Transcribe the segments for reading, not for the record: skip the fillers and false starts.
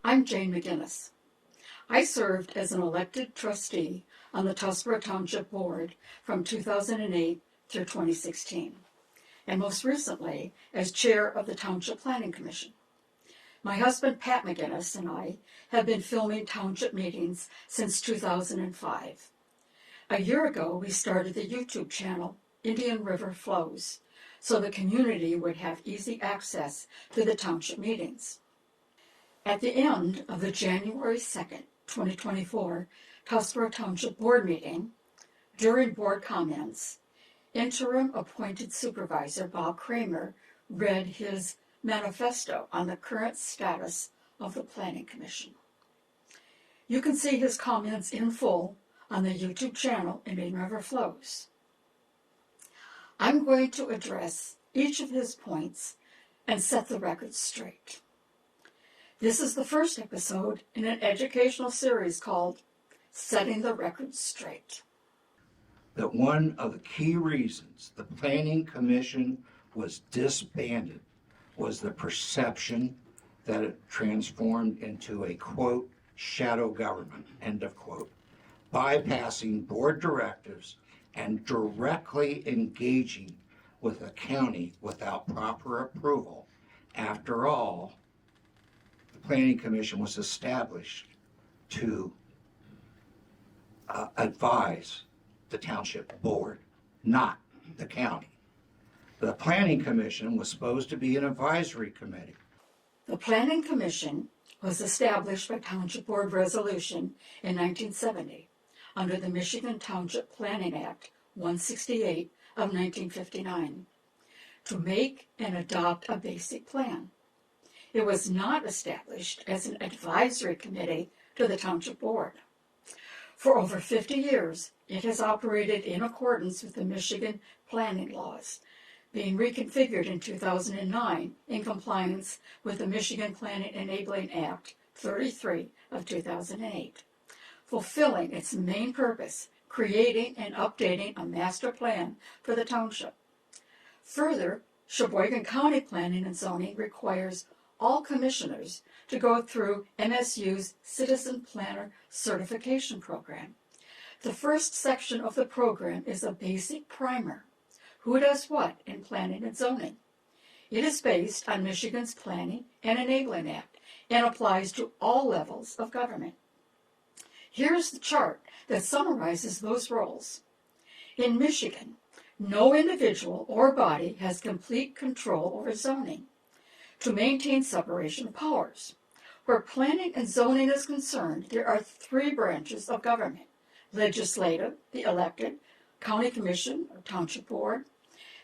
I'm Jane McGinnis. I served as an elected trustee on the Tuscarora Township Board from 2008 through 2016, and most recently as chair of the Township Planning Commission. My husband, Pat McGinnis, and I have been filming township meetings since 2005. A year ago, we started the YouTube channel, Indian River Flows, so the community would have easy access to the township meetings. At the end of the January 2nd, 2024 Tuscarora Township Board meeting, during board comments, interim appointed Supervisor Bob Kramer read his manifesto on the current status of the Planning Commission. You can see his comments in full on the YouTube channel Indian River Flows. I'm going to address each of his points and set the record straight. This is the first episode in an educational series called Setting the Record Straight. That one of the key reasons the Planning Commission was disbanded was the perception that it transformed into a, quote, shadow government, end of quote, bypassing board directives and directly engaging with the county without proper approval. After all, the Planning Commission was established to advise the township board, not the county. The Planning Commission was supposed to be an advisory committee. The Planning Commission was established by Township Board Resolution in 1970 under the Michigan Township Planning Act 168 of 1959 to make and adopt a basic plan. It was not established as an advisory committee to the Township Board. For over 50 years, it has operated in accordance with the Michigan planning laws, being reconfigured in 2009 in compliance with the Michigan Planning Enabling Act 33 of 2008, fulfilling its main purpose, creating and updating a master plan for the township. Further, Sheboygan County Planning and Zoning requires all commissioners to go through MSU's Citizen Planner Certification Program. The first section of the program is a basic primer. Who does what in planning and zoning? It is based on Michigan's Planning and Enabling Act and applies to all levels of government. Here's the chart that summarizes those roles. In Michigan, no individual or body has complete control over zoning to maintain separation of powers. Where planning and zoning is concerned, there are three branches of government: legislative, the elected, county commission or township board;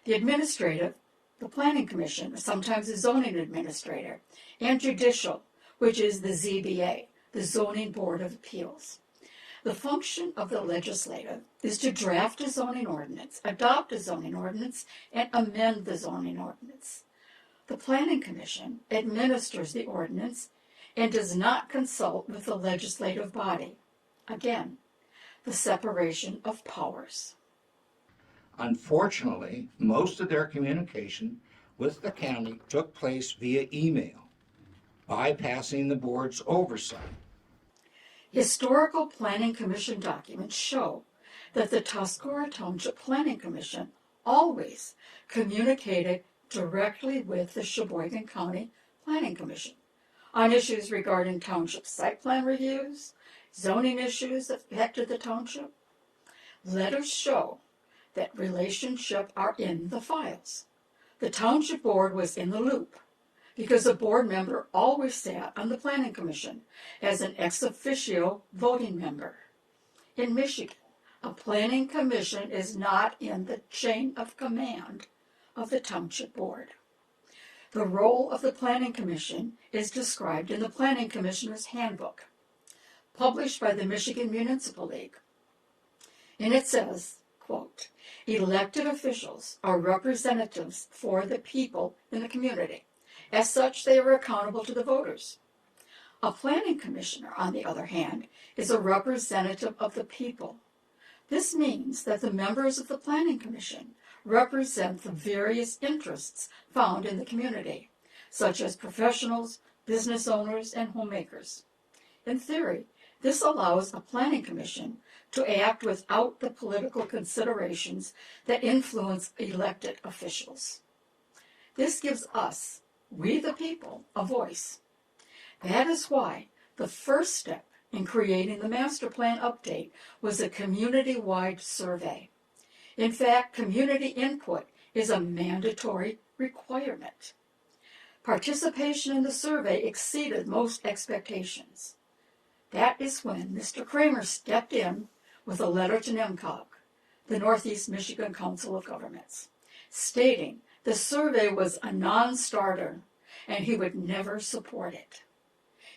the administrative, the planning commission, sometimes the zoning administrator; and judicial, which is the ZBA, the zoning board of appeals. The function of the legislative is to draft a zoning ordinance, adopt a zoning ordinance, and amend the zoning ordinance. The Planning Commission administers the ordinance and does not consult with the legislative body. Again, the separation of powers. Unfortunately, most of their communication with the county took place via email, bypassing the board's oversight. Historical Planning Commission documents show that the Tuscarora Township Planning Commission always communicated directly with the Sheboygan County Planning Commission on issues regarding township site plan reviews, zoning issues that affected the township. Letters show that relationships are in the files. The township board was in the loop because a board member always sat on the Planning Commission as an ex officio voting member. In Michigan, a planning commission is not in the chain of command of the township board. The role of the Planning Commission is described in the Planning Commissioner's Handbook, published by the Michigan Municipal League. And it says, quote, elected officials are representatives for the people in the community. As such, they are accountable to the voters. A planning commissioner, on the other hand, is a representative of the people. This means that the members of the Planning Commission represent the various interests found in the community, such as professionals, business owners, and homemakers. In theory, this allows a planning commission to act without the political considerations that influence elected officials. This gives us, we the people, a voice. That is why the first step in creating the master plan update was a community-wide survey. In fact, community input is a mandatory requirement. Participation in the survey exceeded most expectations. That is when Mr. Kramer stepped in with a letter to NEMCOG, the Northeast Michigan Council of Governments, stating the survey was a non-starter and he would never support it.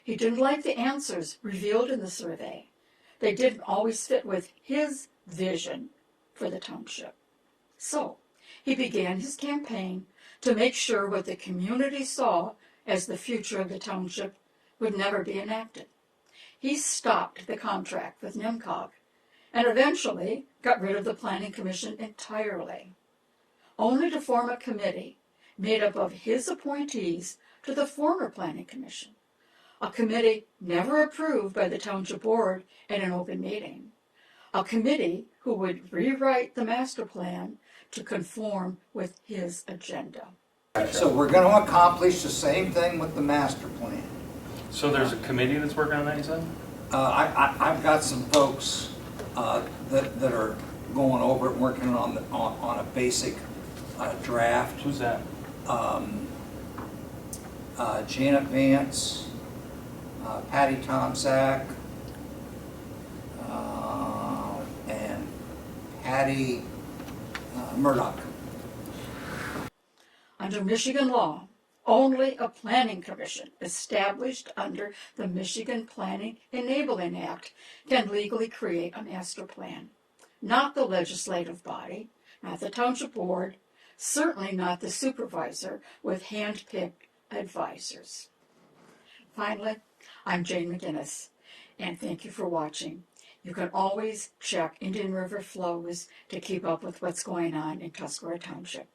He didn't like the answers revealed in the survey. They didn't always fit with his vision for the township. So he began his campaign to make sure what the community saw as the future of the township would never be enacted. He stopped the contract with NEMCOG and eventually got rid of the Planning Commission entirely, only to form a committee made up of his appointees to the former Planning Commission, a committee never approved by the Township Board in an open meeting, a committee who would rewrite the master plan to conform with his agenda. So we're going to accomplish the same thing with the master plan. So there's a committee that's working on that, you said? I've got some folks that are going over it, working on a basic draft. Who's that? Janet Vance, Patty Tomczak, and Patty Murdoch. Under Michigan law, only a planning commission established under the Michigan Planning Enabling Act can legally create a master plan. Not the legislative body, not the township board, certainly not the supervisor with hand-picked advisors. Finally, I'm Jane McGinnis, and thank you for watching. You can always check Indian River Flows to keep up with what's going on in Tuscarora Township.